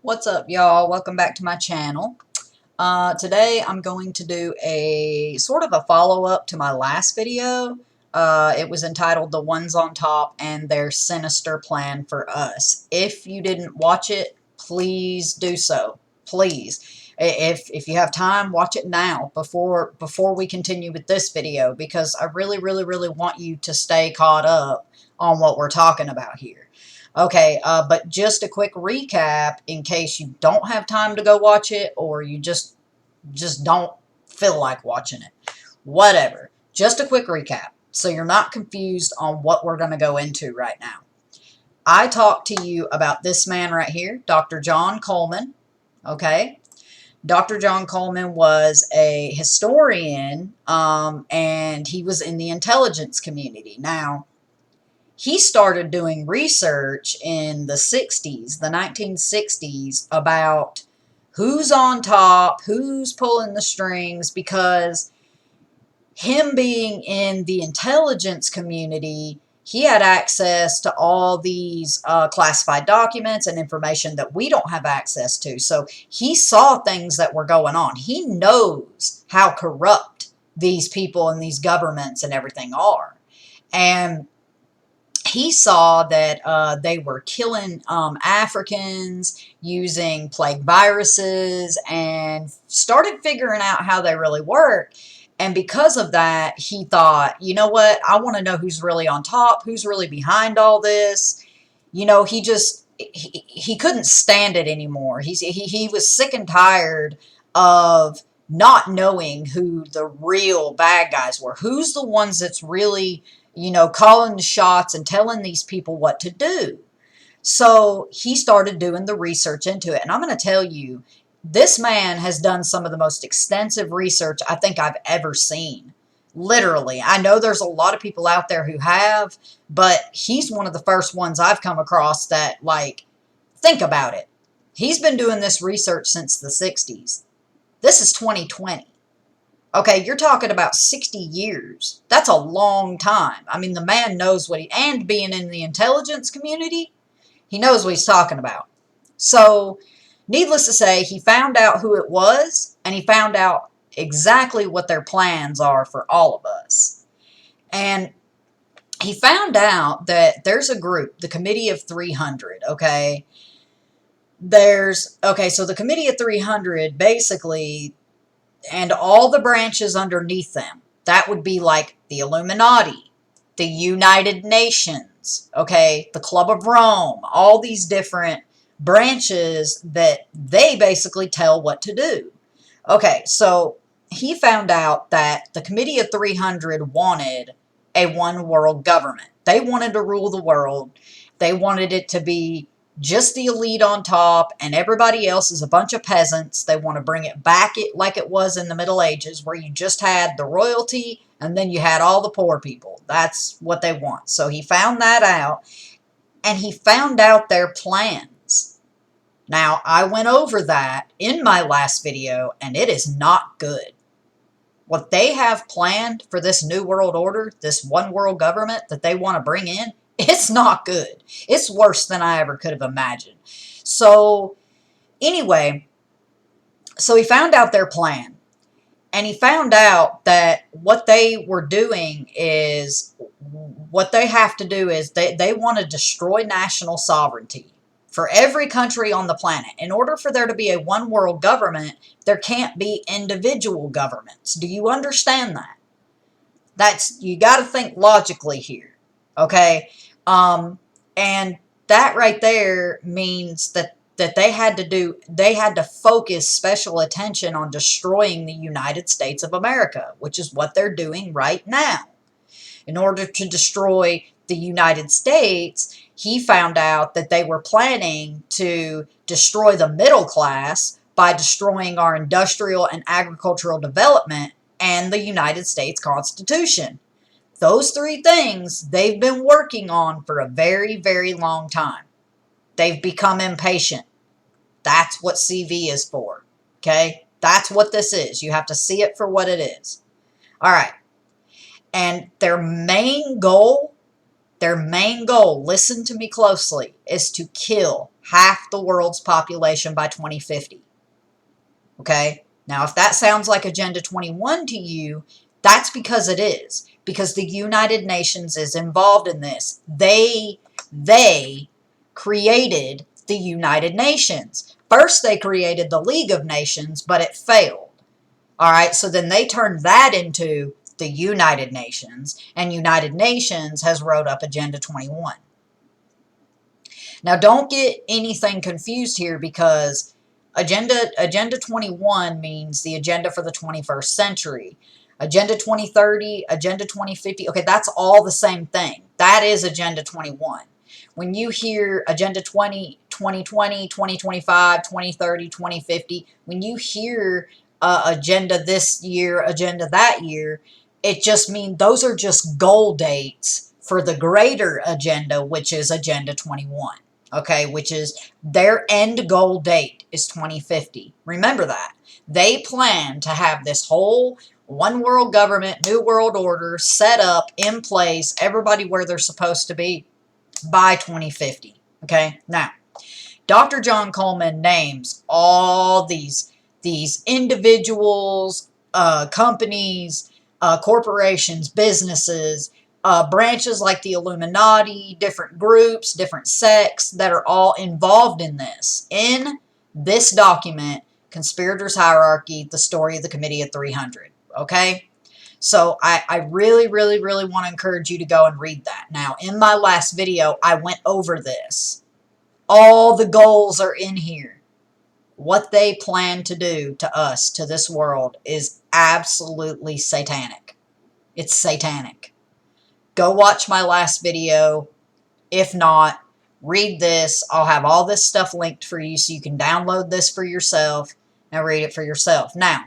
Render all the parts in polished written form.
What's up, y'all? Welcome back to my channel. Today I'm going to do a sort of a follow-up to my last video. It was entitled The Ones on Top and Their Sinister Plan for Us. If you didn't watch it, please do so. Please. If you have time, watch it now before we continue with this video, because I really want you to stay caught up on what we're talking about here. Okay, but just a quick recap in case you don't have time to go watch it, or you just don't feel like watching it. Whatever. Just a quick recap so you're not confused on what we're going to go into right now. I talked to you about this man right here, Dr. John Coleman. Okay? Dr. John Coleman was a historian, and he was in the intelligence community. Now, he started doing research in the 60s, the 1960s, about who's on top, who's pulling the strings, because him being in the intelligence community, he had access to all these classified documents and information that we don't have access to. So he saw things that were going on. He knows how corrupt these people and these governments and everything are. And he saw that they were killing Africans using plague viruses, and started figuring out how they really work. And because of that, he thought, you know what, I want to know who's really on top, who's really behind all this. You know, he couldn't stand it anymore. He was sick and tired of not knowing who the real bad guys were. Who's the ones that's really, you know, calling the shots and telling these people what to do. So he started doing the research into it. And I'm going to tell you, this man has done some of the most extensive research I think I've ever seen. Literally. I know there's a lot of people out there who have, but he's one of the first ones I've come across that, like, think about it. He's been doing this research since the 60s. This is 2020. Okay, you're talking about 60 years. That's a long time. I mean, the man knows what and being in the intelligence community, he knows what he's talking about. So, needless to say, he found out who it was, and he found out exactly what their plans are for all of us. And he found out that there's a group, the Committee of 300, okay? So the Committee of 300, basically, and all the branches underneath them, that would be like the Illuminati, the United Nations, okay, the Club of Rome, all these different branches that they basically tell what to do. Okay, so he found out that the Committee of 300 wanted a one world government. They wanted to rule the world. They wanted it to be just the elite on top, and everybody else is a bunch of peasants. They want to bring it back like it was in the Middle Ages, where you just had the royalty and then you had all the poor people. That's what they want. So he found that out, and he found out their plans. Now, I went over that in my last video, and it is not good. What they have planned for this new world order, this one world government that they want to bring in, it's not good. It's worse than I ever could have imagined. So, anyway, so he found out their plan. And he found out that what they were doing is, what they have to do is they want to destroy national sovereignty for every country on the planet. In order for there to be a one world government, there can't be individual governments. Do you understand that? You got to think logically here. Okay, and that right there means that they had to focus special attention on destroying the United States of America, which is what they're doing right now. In order to destroy the United States, he found out that they were planning to destroy the middle class by destroying our industrial and agricultural development and the United States Constitution. Those three things they've been working on for a very, very long time. They've become impatient. That's what CV is for. Okay? That's what this is. You have to see it for what it is. All right. And their main goal, listen to me closely, is to kill half the world's population by 2050. Okay? Now, if that sounds like Agenda 21 to you, that's because it is. Because the United Nations is involved in this. They created the United Nations. First, they created the League of Nations, but it failed. All right, so then they turned that into the United Nations, and United Nations has wrote up Agenda 21. Now, don't get anything confused here, because Agenda 21 means the agenda for the 21st century. Agenda 2030, Agenda 2050, okay, that's all the same thing. That is Agenda 21. When you hear Agenda 2020, 2025, 2030, 2050, when you hear agenda this year, agenda that year, it just means those are just goal dates for the greater agenda, which is Agenda 21. Okay, which is their end goal date is 2050. Remember that. They plan to have this whole one world government, new world order set up in place, everybody where they're supposed to be by 2050. Okay, now, Dr. John Coleman names all these individuals, companies, corporations, businesses, branches like the Illuminati, different groups, different sects that are all involved in this. In this document, Conspirators Hierarchy, the story of the Committee of 300. Okay? So I really, really, really want to encourage you to go and read that. Now, in my last video, I went over this. All the goals are in here. What they plan to do to us, to this world, is absolutely satanic. It's satanic. Go watch my last video. If not, read this. I'll have all this stuff linked for you so you can download this for yourself and read it for yourself. Now,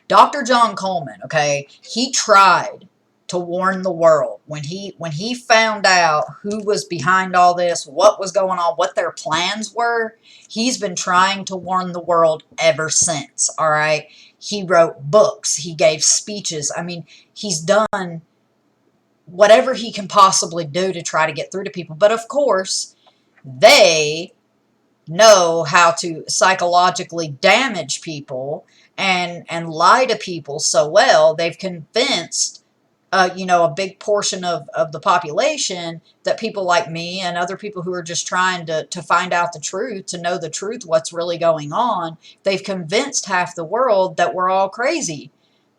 Dr. John Coleman, okay, he tried to warn the world. When he found out who was behind all this, what was going on, what their plans were, he's been trying to warn the world ever since, all right? He wrote books. He gave speeches. I mean, he's done whatever he can possibly do to try to get through to people. But of course, they know how to psychologically damage people and lie to people so well. They've convinced a big portion of the population that people like me and other people who are just trying to find out the truth, to know the truth, what's really going on, they've convinced half the world that we're all crazy,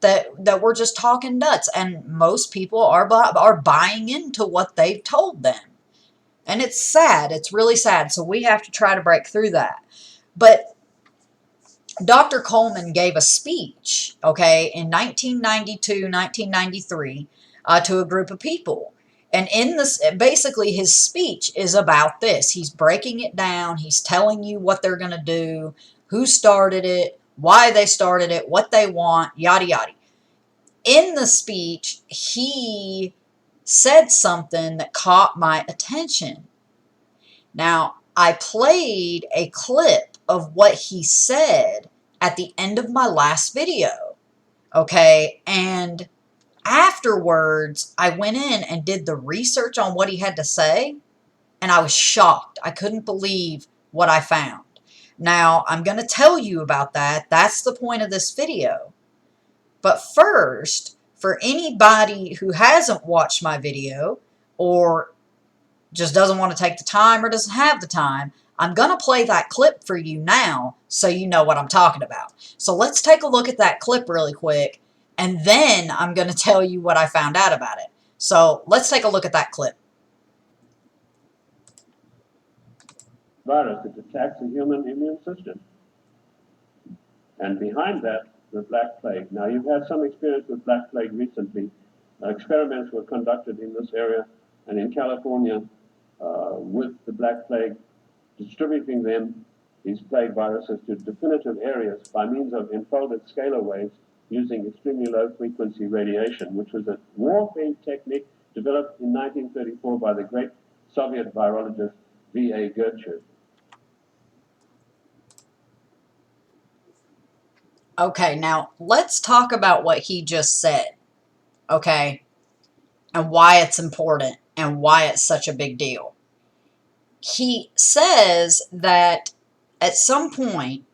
that we're just talking nuts, and most people are buying into what they've told them. And it's sad. It's really sad. So we have to try to break through that. But Dr. Coleman gave a speech, okay, in 1992, 1993, to a group of people. And in this, basically his speech is about this. He's breaking it down. He's telling you what they're going to do, who started it, why they started it, what they want, yada, yada. In the speech, he said something that caught my attention. Now, I played a clip of what he said at the end of my last video, okay? And afterwards, I went in and did the research on what he had to say, and I was shocked. I couldn't believe what I found. Now, I'm going to tell you about that. That's the point of this video. But first, for anybody who hasn't watched my video or just doesn't want to take the time or doesn't have the time, I'm going to play that clip for you now so you know what I'm talking about. So let's take a look at that clip really quick, and then I'm going to tell you what I found out about it. So let's take a look at that clip. Virus that attacks the human immune system. And behind that, the Black Plague. Now, you've had some experience with Black Plague recently. Experiments were conducted in this area and in California with the Black Plague, distributing them, these plague viruses, to definitive areas by means of enfolded scalar waves using extremely low frequency radiation, which was a warfare technique developed in 1934 by the great Soviet virologist V.A. Gertrude. Okay, now let's talk about what he just said, okay, and why it's important and why it's such a big deal. he says that at some point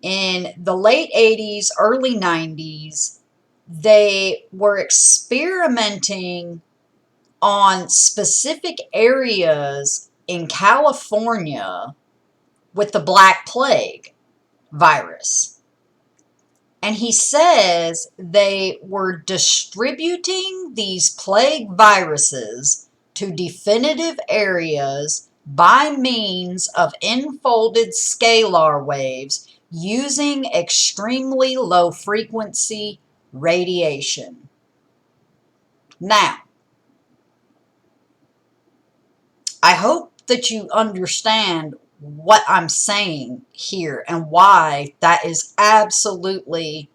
in the late 80s, early 90s, they were experimenting on specific areas in California with the Black Plague virus. And he says they were distributing these plague viruses to definitive areas by means of enfolded scalar waves using extremely low frequency radiation. Now, I hope that you understand what I'm saying here and why that is absolutely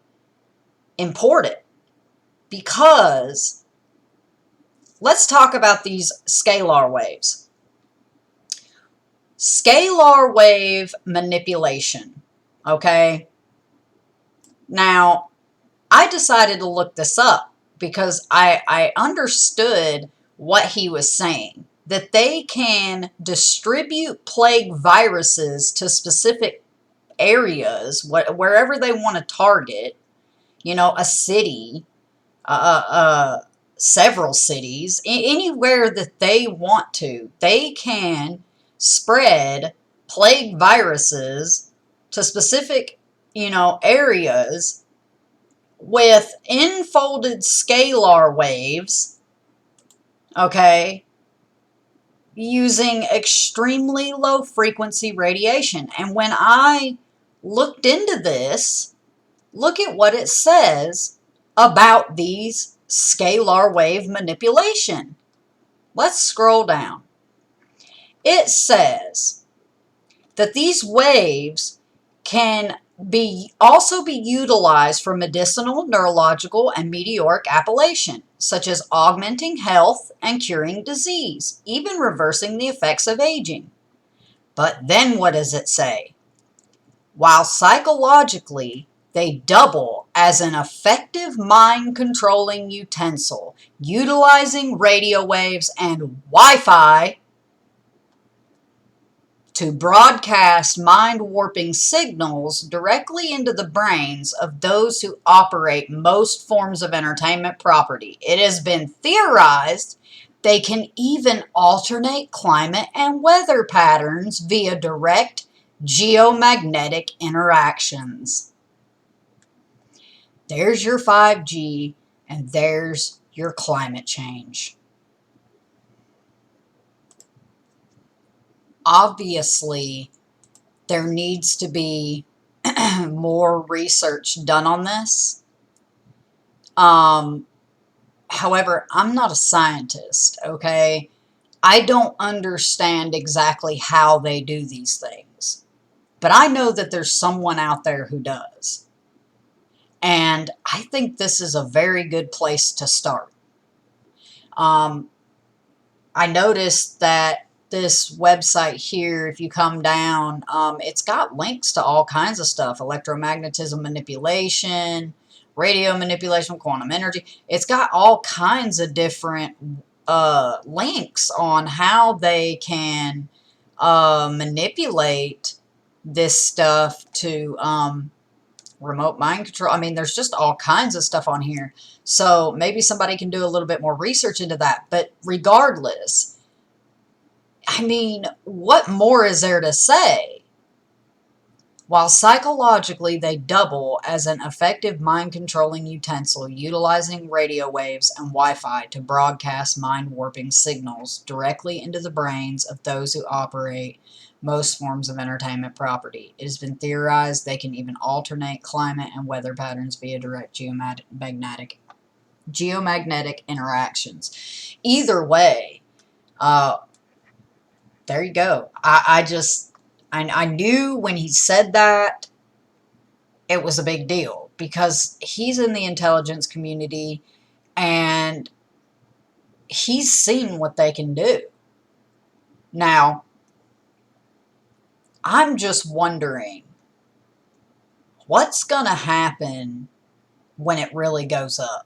important. Because let's talk about these scalar waves. Scalar wave manipulation. Okay? Now, I decided to look this up because I understood what he was saying. That they can distribute plague viruses to specific areas, wherever they want to target, you know, a city, several cities, anywhere that they want to, they can spread plague viruses to specific, you know, areas with enfolded scalar waves, okay, using extremely low frequency radiation. And when I looked into this, look at what it says about these scalar wave manipulation. Let's scroll down. It says that these waves can also be utilized for medicinal, neurological, and meteoric appellation, such as augmenting health and curing disease, even reversing the effects of aging. But then what does it say? While psychologically they double as an effective mind-controlling utensil, utilizing radio waves and Wi-Fi to broadcast mind-warping signals directly into the brains of those who operate most forms of entertainment property. It has been theorized they can even alternate climate and weather patterns via direct geomagnetic interactions. There's your 5G, and there's your climate change. Obviously, there needs to be more research done on this. However, I'm not a scientist, okay? I don't understand exactly how they do these things. But I know that there's someone out there who does. And I think this is a very good place to start. I noticed that this website here, if you come down, it's got links to all kinds of stuff. Electromagnetism manipulation, radio manipulation, quantum energy. It's got all kinds of different links on how they can manipulate this stuff to remote mind control. I mean, there's just all kinds of stuff on here. So maybe somebody can do a little bit more research into that. But regardless, I mean, what more is there to say? While psychologically they double as an effective mind-controlling utensil utilizing radio waves and Wi-Fi to broadcast mind-warping signals directly into the brains of those who operate most forms of entertainment property. It has been theorized they can even alternate climate and weather patterns via direct geomagnetic interactions. Either way, there you go. I knew when he said that it was a big deal because he's in the intelligence community and he's seen what they can do. Now, I'm just wondering what's going to happen when it really goes up.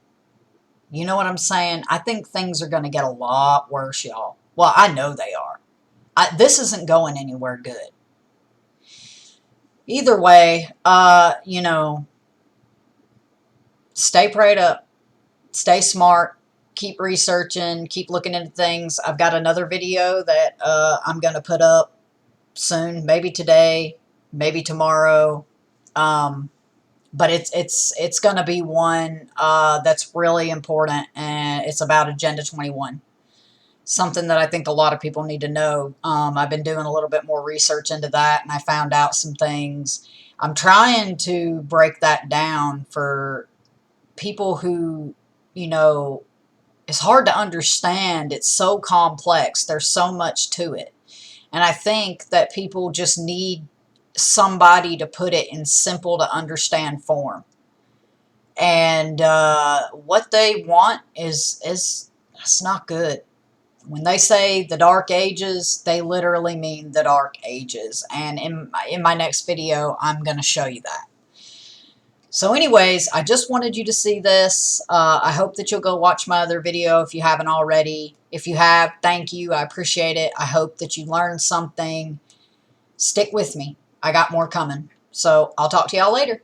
You know what I'm saying? I think things are going to get a lot worse, y'all. Well, I know they are. This isn't going anywhere good. Either way, you know, stay prayed up, stay smart, keep researching, keep looking into things. I've got another video that I'm going to put up soon, maybe today, maybe tomorrow. But it's going to be one that's really important, and it's about Agenda 21. Something that I think a lot of people need to know. I've been doing a little bit more research into that, and I found out some things. I'm trying to break that down for people who, you know, it's hard to understand. It's so complex. There's so much to it. And I think that people just need somebody to put it in simple to understand form. And what they want is that's not good. When they say the Dark Ages, they literally mean the Dark Ages. And in my next video, I'm going to show you that. So anyways, I just wanted you to see this. I hope that you'll go watch my other video if you haven't already. If you have, thank you. I appreciate it. I hope that you learned something. Stick with me. I got more coming. So I'll talk to y'all later.